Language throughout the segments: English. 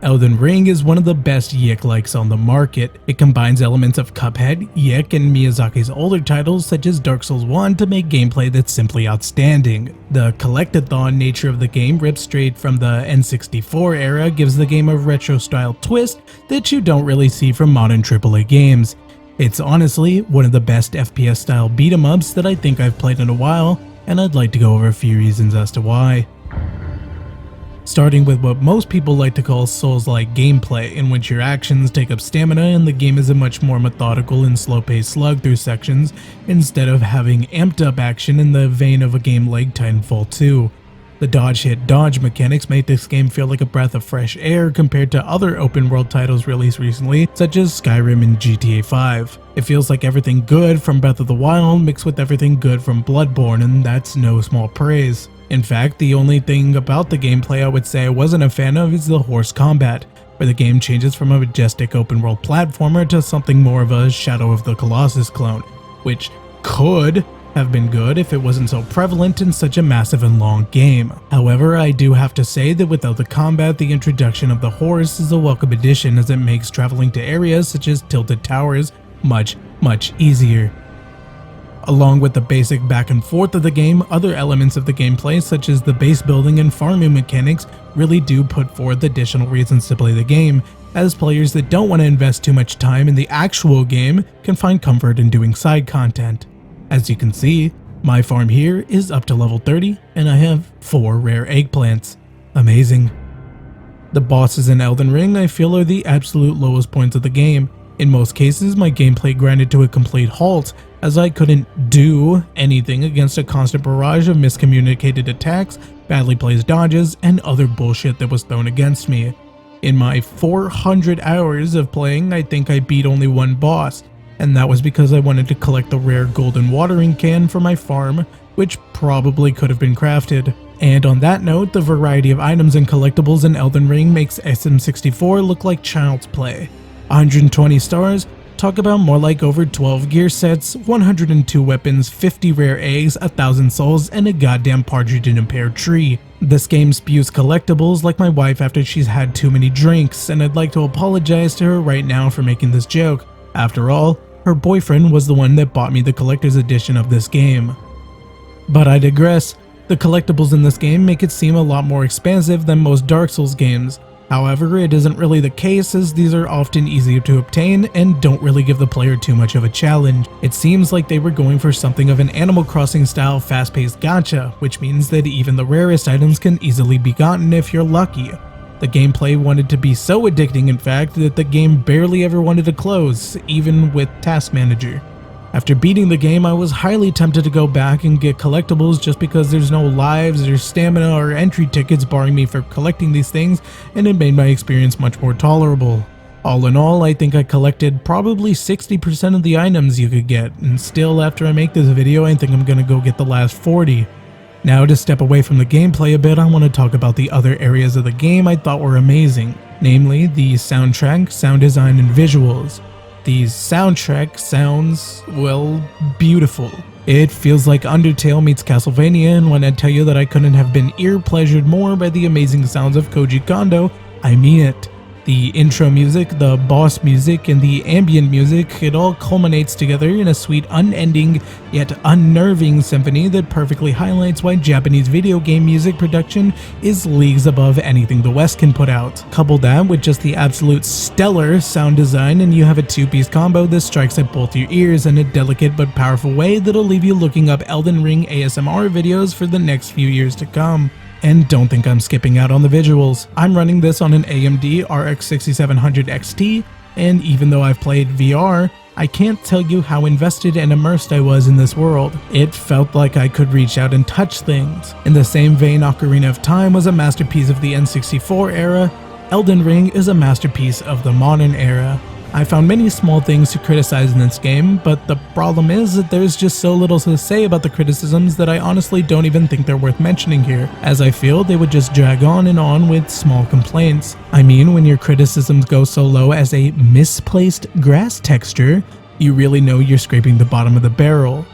Elden Ring is one of the best Yick-likes on the market. It combines elements of Cuphead, Yick, and Miyazaki's older titles such as Dark Souls 1 to make gameplay that's simply outstanding. The collectathon nature of the game, ripped straight from the N64 era, gives the game a retro-style twist that you don't really see from modern AAA games. It's honestly one of the best FPS-style beat-em-ups that I think I've played in a while, and I'd like to go over a few reasons as to why. Starting with what most people like to call Souls-like gameplay, in which your actions take up stamina and the game is a much more methodical and slow-paced slug through sections, instead of having amped-up action in the vein of a game like Titanfall 2. The dodge-hit-dodge mechanics make this game feel like a breath of fresh air compared to other open-world titles released recently, such as Skyrim and GTA 5. It feels like everything good from Breath of the Wild mixed with everything good from Bloodborne, and that's no small praise. In fact, the only thing about the gameplay I would say I wasn't a fan of is the horse combat, where the game changes from a majestic open-world platformer to something more of a Shadow of the Colossus clone, which could have been good if it wasn't so prevalent in such a massive and long game. However, I do have to say that without the combat, the introduction of the horse is a welcome addition, as it makes traveling to areas such as Tilted Towers much easier. Along with the basic back and forth of the game, other elements of the gameplay such as the base building and farming mechanics really do put forth additional reasons to play the game, as players that don't want to invest too much time in the actual game can find comfort in doing side content. As you can see, my farm here is up to level 30 and I have 4 rare eggplants. Amazing. The bosses in Elden Ring I feel are the absolute lowest points of the game. In most cases, my gameplay grinded to a complete halt, as I couldn't do anything against a constant barrage of miscommunicated attacks, badly placed dodges, and other bullshit that was thrown against me. In my 400 hours of playing, I think I beat only one boss, and that was because I wanted to collect the rare golden watering can for my farm, which probably could have been crafted. And on that note, the variety of items and collectibles in Elden Ring makes SM64 look like child's play. 120 stars, talk about more like over 12 gear sets, 102 weapons, 50 rare eggs, 1,000 souls, and a goddamn partridge in a pear tree. This game spews collectibles like my wife after she's had too many drinks, and I'd like to apologize to her right now for making this joke. After all, her boyfriend was the one that bought me the collector's edition of this game. But I digress. The collectibles in this game make it seem a lot more expansive than most Dark Souls games. However, it isn't really the case, as these are often easier to obtain and don't really give the player too much of a challenge. It seems like they were going for something of an Animal Crossing style fast-paced gacha, which means that even the rarest items can easily be gotten if you're lucky. The gameplay wanted to be so addicting, in fact, that the game barely ever wanted to close, even with Task Manager. After beating the game, I was highly tempted to go back and get collectibles just because there's no lives or stamina or entry tickets barring me from collecting these things, and it made my experience much more tolerable. All in all, I think I collected probably 60% of the items you could get, and still after I make this video, I think I'm gonna go get the last 40. Now to step away from the gameplay a bit, I want to talk about the other areas of the game I thought were amazing, namely the soundtrack, sound design, and visuals. The soundtrack sounds, well, beautiful. It feels like Undertale meets Castlevania, and when I tell you that I couldn't have been ear-pleasured more by the amazing sounds of Koji Kondo, I mean it. The intro music, the boss music, and the ambient music, it all culminates together in a sweet, unending, yet unnerving symphony that perfectly highlights why Japanese video game music production is leagues above anything the West can put out. Couple that with just the absolute stellar sound design and you have a two-piece combo that strikes at both your ears in a delicate but powerful way that'll leave you looking up Elden Ring ASMR videos for the next few years to come. And don't think I'm skipping out on the visuals. I'm running this on an AMD RX 6700 XT, and even though I've played VR, I can't tell you how invested and immersed I was in this world. It felt like I could reach out and touch things. In the same vein Ocarina of Time was a masterpiece of the N64 era, Elden Ring is a masterpiece of the modern era. I found many small things to criticize in this game, but the problem is that there's just so little to say about the criticisms that I honestly don't even think they're worth mentioning here, as I feel they would just drag on and on with small complaints. I mean, when your criticisms go so low as a misplaced grass texture, you really know you're scraping the bottom of the barrel.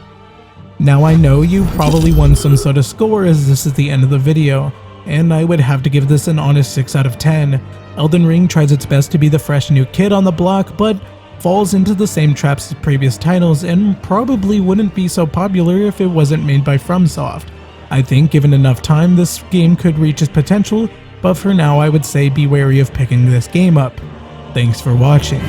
Now I know you probably want some sort of score as this is the end of the video, and I would have to give this an honest 6 out of 10. Elden Ring tries its best to be the fresh new kid on the block, but falls into the same traps as previous titles and probably wouldn't be so popular if it wasn't made by FromSoft. I think given enough time, this game could reach its potential, but for now I would say be wary of picking this game up. Thanks for watching.